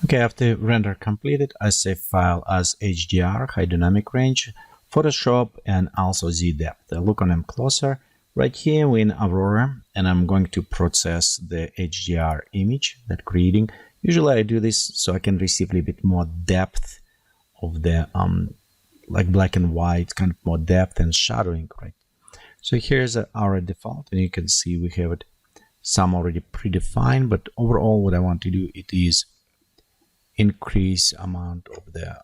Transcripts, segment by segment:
Okay, after render completed, I save file as HDR, high dynamic range, Photoshop, and also Z depth. Look on them closer. Right here we're in Aurora, and I'm going to process the HDR image that creating. Usually I do this so I can receive a little bit more depth of the like black and white, kind of more depth and shadowing, right? So here's our default, and you can see we have it some already predefined, but overall what I want to do it is increase amount of the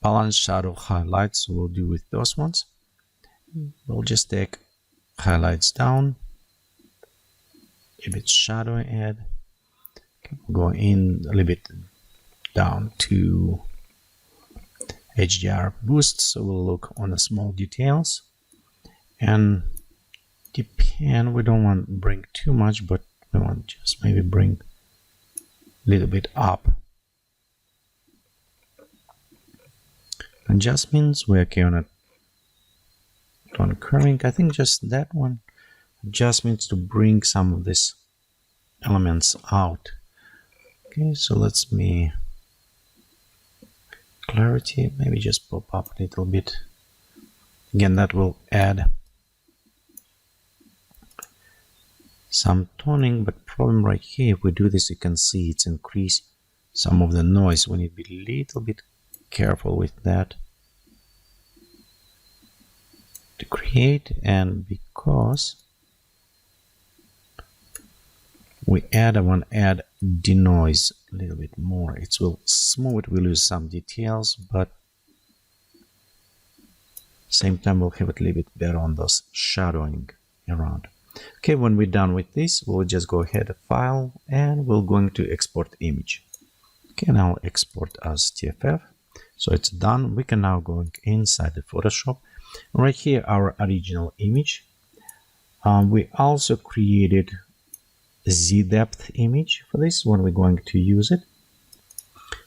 balance, shadow, highlights. So we'll do with those ones. We'll just take highlights down, a bit shadow add, go in a little bit down to HDR boost, so we'll look on the small details, and depend, we don't want to bring too much, but we want just maybe bring a little bit up. Adjustments, we're okay on it. On curving, I think just that one. Adjustments to bring some of these elements out. Okay, so let's me clarity, maybe just pop up a little bit. Again, that will add some toning, but problem right here, if we do this, you can see it's increase some of the noise. We need to be a little bit careful with that to create, and because we add, I want to add denoise a little bit more. It will smooth, we lose some details, but same time we'll have it a little bit better on those shadowing around. Okay, when we're done with this, we'll just go ahead to file, and we're going to export image. Okay, now export as TFF. So it's done. We can now go inside the Photoshop. Right here, our original image. We also created a Z depth image for this when we're going to use it.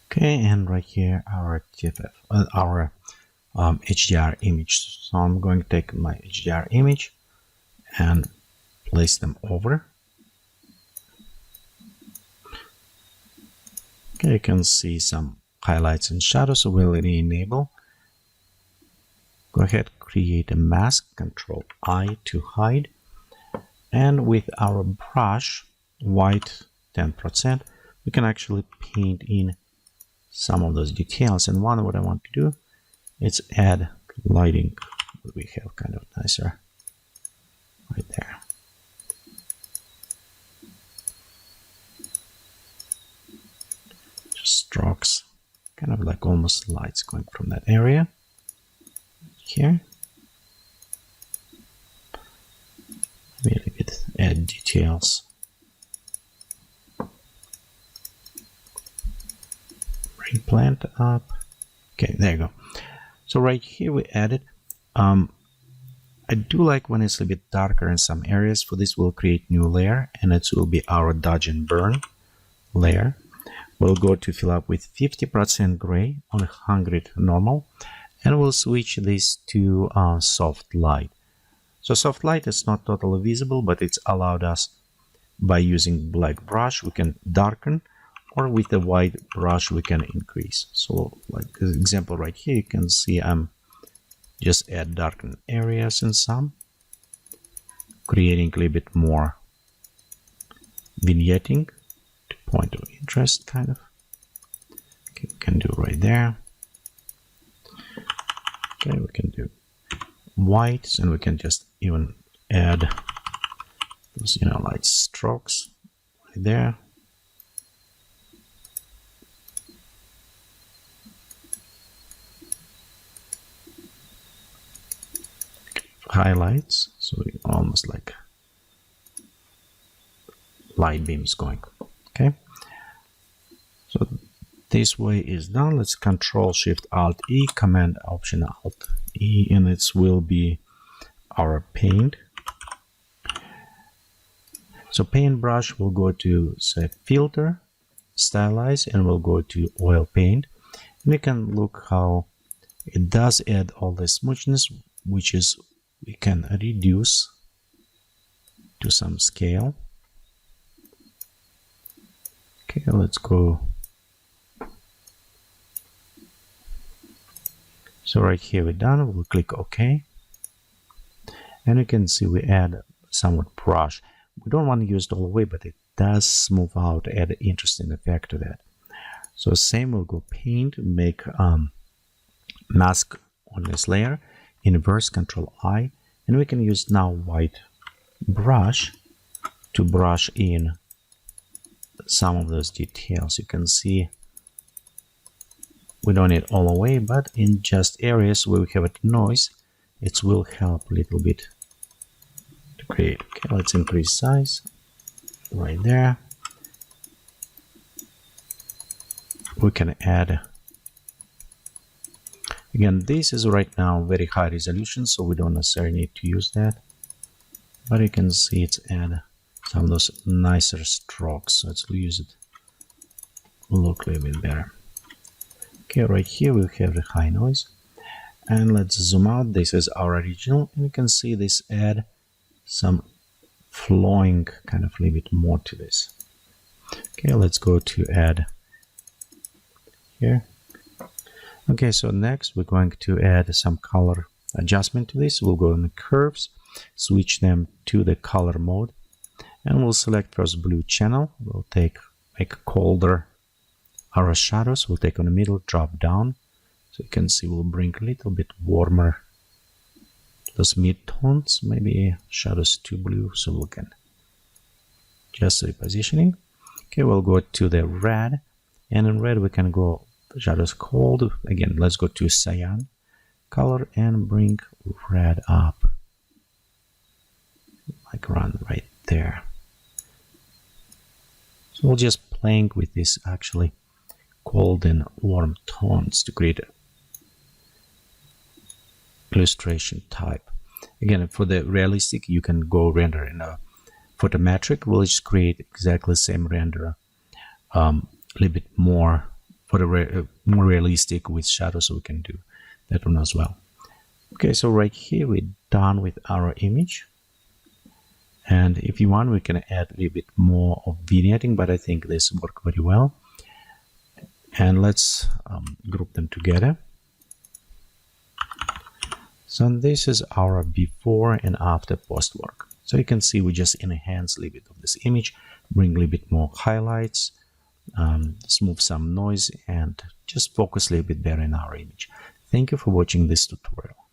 Okay, and right here, our TFF, our HDR image. So I'm going to take my HDR image and place them over. Okay, you can see some highlights and shadows, so we'll enable. Go ahead, create a mask, Control I to hide, and with our brush, white 10%, we can actually paint in some of those details. And one, what I want to do is add lighting. We have kind of nicer right there. Just strokes, kind of like almost lights going from that area. Here, maybe a bit add details. Bring plant up. Okay, there you go. So right here we added. I do like when it's a bit darker in some areas. For this, we'll create new layer, and it will be our dodge and burn layer. We'll go to fill up with 50% gray on 100 normal. And we'll switch this to soft light. So soft light is not totally visible, but it's allowed us by using black brush, we can darken, or with the white brush, we can increase. So like example right here, you can see I'm just add darken areas in some, creating a little bit more vignetting to point of interest kind of. Okay, we can do right there. Okay, we can do whites, and we can just even add those, light strokes right there. Highlights, so almost like light beams going. Okay, so this way is done. Let's Control Shift Alt E, Command Option Alt E, and it will be our paint. So paintbrush will go to say filter, stylize, and we'll go to oil paint. And we can look how it does add all the smoothness, which is we can reduce to some scale. Okay, let's go So right here we're done. We'll click OK. And you can see we add somewhat brush. We don't want to use it all the way, but it does smooth out, add an interesting effect to that. So same, we'll go paint, make mask on this layer, inverse, Control I, and we can use now white brush to brush in some of those details. You can see we don't need all the way, but in just areas where we have a noise, it will help a little bit to create. Okay, let's increase size right there. We can add, again, this is right now very high resolution, so we don't necessarily need to use that, but you can see it's add some of those nicer strokes. So let's use it, look a little bit better. Okay, right here we have the high noise, and let's zoom out. This is our original, and you can see this add some flowing kind of a little bit more to this. Okay, let's go to add here. Okay, so next we're going to add some color adjustment to this. We'll go in the curves, switch them to the color mode, and we'll select first blue channel. We'll make colder our shadows. We'll take on the middle, drop down, so you can see we'll bring a little bit warmer those mid-tones. Maybe shadows too blue, so we can just repositioning. Okay, we'll go to the red, and in red we can go shadows cold. Again, let's go to cyan color and bring red up, like around right there. So we'll just playing with this actually cold and warm tones to create illustration type. Again, for the realistic, you can go render in a photometric. We'll just create exactly the same render, a little bit more for the more realistic with shadows, so we can do that one as well. Okay, so right here we're done with our image, and if you want we can add a little bit more of vignetting, but I think this work very well. And let's group them together. So this is our before and after post work. So you can see we just enhance a little bit of this image, bring a little bit more highlights, smooth some noise, and just focus a little bit better in our image. Thank you for watching this tutorial.